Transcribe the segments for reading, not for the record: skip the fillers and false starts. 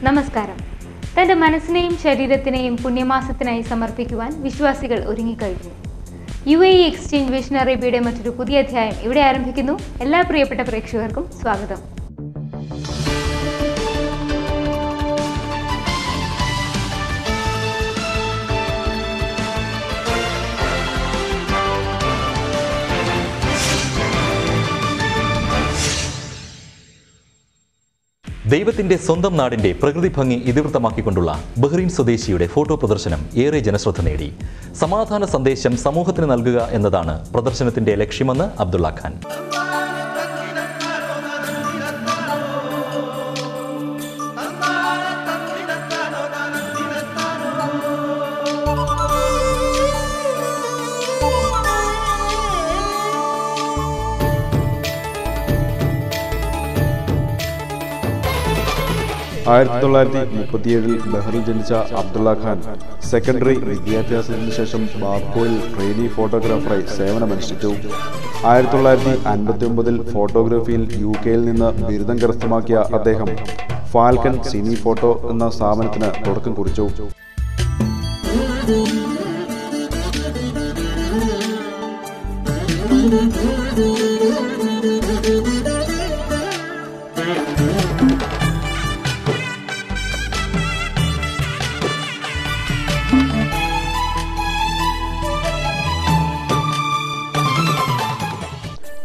നമസ്കാരം. തൻ്റെ മനസ്സിനെയും ശരീരത്തിനെയും പുണ്യമാസത്തിനായി സമർപ്പിക്കുവാൻ വിശ്വാസികൾ ഒരുങ്ങിക്കഴിഞ്ഞു. UAE എക്സ്ചേഞ്ച് വിഷൻ അറേബ്യയുടെ മറ്റൊരു പുതിയ അധ്യായം ഇവിടെ ആരംഭിക്കുന്നു. എല്ലാ പ്രിയപ്പെട്ട പ്രേക്ഷകർക്കും സ്വാഗതം. ദൈവത്തിന്റെ സ്വന്തം നാടിന്റെ പ്രകൃതി ഭംഗി ഇതിവൃത്തമാക്കിക്കൊണ്ടുള്ള ബഹ്റൈൻ സ്വദേശിയുടെ ഫോട്ടോ പ്രദർശനം ഏറെ ജനശ്രദ്ധ നേടി. സമാധാന സന്ദേശം സമൂഹത്തിന് നൽകുക എന്നതാണ് പ്രദർശനത്തിന്റെ ലക്ഷ്യമെന്ന് അബ്ദുള്ള ഖാൻ. ബഹ്റിൽ ജനിച്ച അബ്ദുള്ള ഖാൻ സെക്കൻഡറി വിദ്യാഭ്യാസത്തിന് ശേഷം ബാക്കോയിൽ ട്രെയിനി ഫോട്ടോഗ്രാഫറായി സേവനമനുഷ്ഠിച്ചു. 1959 ഫോട്ടോഗ്രാഫിയിൽ UK നിന്ന് ബിരുദം കരസ്ഥമാക്കിയ അദ്ദേഹം ഫാൽക്കൺ സിനി ഫോട്ടോ എന്ന സ്ഥാപനത്തിന് തുടക്കം കുറിച്ചു.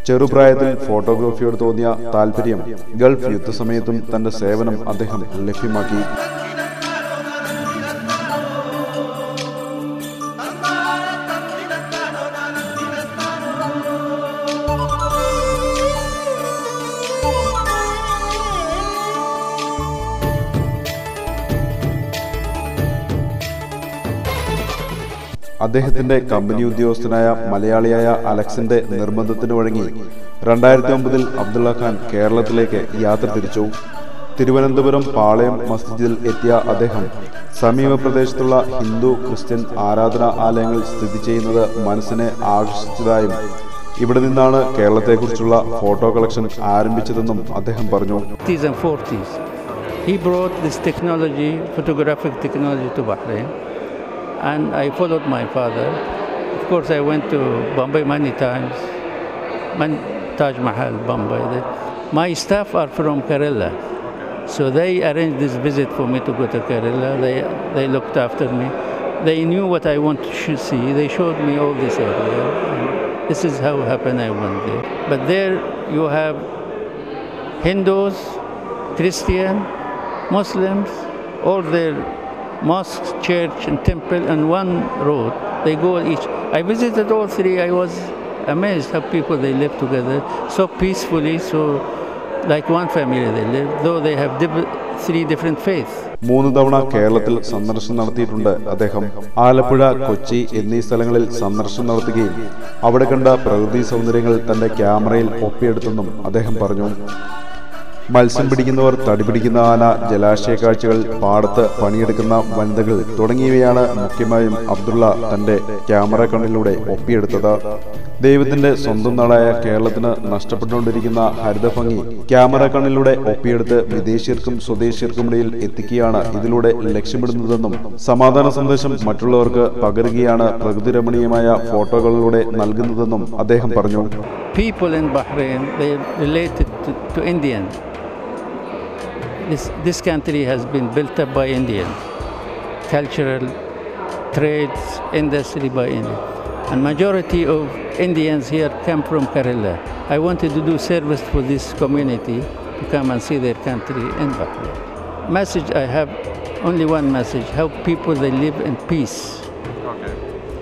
ചെറുപ്രായത്തിൽ ഫോട്ടോഗ്രാഫിയോട് തോന്നിയ താല്പര്യം ഗൾഫ് യുദ്ധസമയത്തും തന്റെ സേവനം അദ്ദേഹം ലഭ്യമാക്കി. അദ്ദേഹത്തിന്റെ കമ്പനി ഉദ്യോഗസ്ഥനായ മലയാളിയായ അലക്സിന്റെ നിർബന്ധത്തിന് വഴങ്ങി 2009 അബ്ദുള്ള ഖാൻ കേരളത്തിലേക്ക് യാത്ര തിരിച്ചു. തിരുവനന്തപുരം പാളയം മസ്ജിദിൽ എത്തിയ അദ്ദേഹം സമീപ പ്രദേശത്തുള്ള ഹിന്ദു ക്രിസ്ത്യൻ ആരാധനാ ആലയങ്ങൾ സ്ഥിതി ചെയ്യുന്നത് മനസ്സിനെ ആകർഷിച്ചതായും ഇവിടെ നിന്നാണ് കേരളത്തെക്കുറിച്ചുള്ള ഫോട്ടോ കളക്ഷൻ ആരംഭിച്ചതെന്നും അദ്ദേഹം പറഞ്ഞു. He brought this technology, photographic technology to Bahrain. And I followed my father. Of course, I went to Bombay many times. Taj Mahal, Bombay. My staff are from Kerala. So they arranged this visit for me to go to Kerala. They looked after me. They knew what I want to see. They showed me all this area. And this is how happened I went there. But there you have Hindus, Christian, Muslims, all their mosque, church and temple on one road. They go each. I visited all three. I was amazed how people they live together so peacefully, so like one family they live, though they have three different faiths. 3 തവണ കേരളത്തിൽ സന്ദർശനം നടത്തിയിട്ടുണ്ട് അദ്ദേഹം. ആലപ്പുഴ, കൊച്ചി എന്നീ സ്ഥലങ്ങളിൽ സന്ദർശനം നടത്തുകയും അവിടെ കണ്ട പ്രകൃതി സൗന്ദര്യങ്ങൾ തന്റെ ക്യാമറയിൽ ഒപ്പിയെടുത്തെന്നും അദ്ദേഹം പറഞ്ഞു. മത്സ്യം പിടിക്കുന്നവർ, തടിപിടിക്കുന്ന ആന, ജലാശയ കാഴ്ചകൾ, പാടത്ത് പണിയെടുക്കുന്ന വനിതകൾ തുടങ്ങിയവയാണ് മുഖ്യമായും അബ്ദുള്ള തന്റെ ക്യാമറ കണ്ണിലൂടെ ഒപ്പിയെടുത്തത്. ദൈവത്തിന്റെ സ്വന്തം നാടായ കേരളത്തിന് നഷ്ടപ്പെട്ടുകൊണ്ടിരിക്കുന്ന ഹരിതഭംഗി ക്യാമറ കണ്ണിലൂടെ ഒപ്പിയെടുത്ത് വിദേശീയർക്കും സ്വദേശീയർക്കുമിടയിൽ എത്തിക്കുകയാണ് ഇതിലൂടെ ലക്ഷ്യമിടുന്നതെന്നും സമാധാന സന്ദേശം മറ്റുള്ളവർക്ക് പകരുകയാണ് പ്രകൃതി രമണീയമായ ഫോട്ടോകളിലൂടെ നൽകുന്നതെന്നും അദ്ദേഹം പറഞ്ഞു. People in Bahrain, they related to Indians. This country has been built up by Indians. Cultural, trades, industry by Indians. And majority of Indians here come from Kerala. I wanted to do service for this community to come and see their country in Bahrain. Message I have, only one message: help people they live in peace.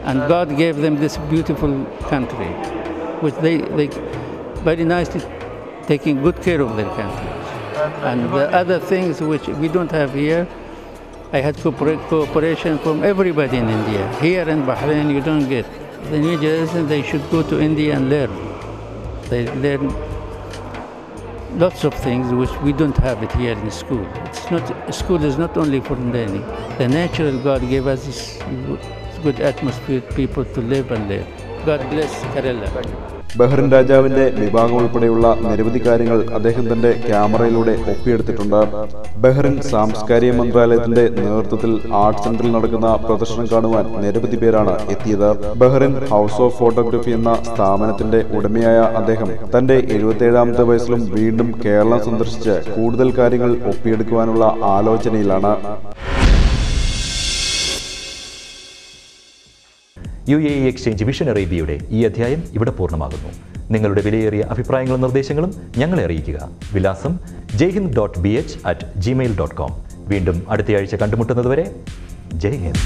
And God gave them this beautiful country, which very nicely taking good care of their country. And the other things which we don't have here, I had cooperation from everybody in India. Here in Bahrain, you don't get. The new generation, they should go to India and learn. They learn lots of things which we don't have it here in school. School is not only for learning. The natural God gave us this good atmosphere, people to live and learn. God bless Kerala. Bahrain രാജാവിന്റെ വിഭാഗം ഉൾപ്പെടെയുള്ള നിരവധി കാര്യങ്ങൾ അദ്ദേഹം തന്റെ ക്യാമറയിലൂടെ ഒപ്പിയെടുത്തിട്ടുണ്ട്. Bahrain സാംസ്കാരിക മന്ത്രാലയത്തിന്റെ നേതൃത്വത്തിൽ ആർട്ട് സെന്ററിൽ നടക്കുന്ന പ്രദർശനം കാണുവാൻ നിരവധി പേരാണ് എത്തിയത്. ബഹ്റിൻ ഹൗസ് ഓഫ് ഫോട്ടോഗ്രാഫി എന്ന സ്ഥാപനത്തിന്റെ ഉടമയായ അദ്ദേഹം തന്റെ 77ാമത്തെ വയസ്സിലും വീണ്ടും കേരളം സന്ദർശിച്ച് കൂടുതൽ കാര്യങ്ങൾ ഒപ്പിയെടുക്കുവാനുള്ള ആലോചനയിലാണ്. UAE എക്സ്ചേഞ്ച് വിഷൻ അറേബ്യയുടെ ഈ അധ്യായം ഇവിടെ പൂർണ്ണമാകുന്നു. നിങ്ങളുടെ വിലയേറിയ അഭിപ്രായങ്ങളും നിർദ്ദേശങ്ങളും ഞങ്ങളെ അറിയിക്കുക. വിലാസം jayhind.bh@gmail.com. വീണ്ടും അടുത്തയാഴ്ച കണ്ടുമുട്ടുന്നതുവരെ ജയ് ഹിന്ദ്.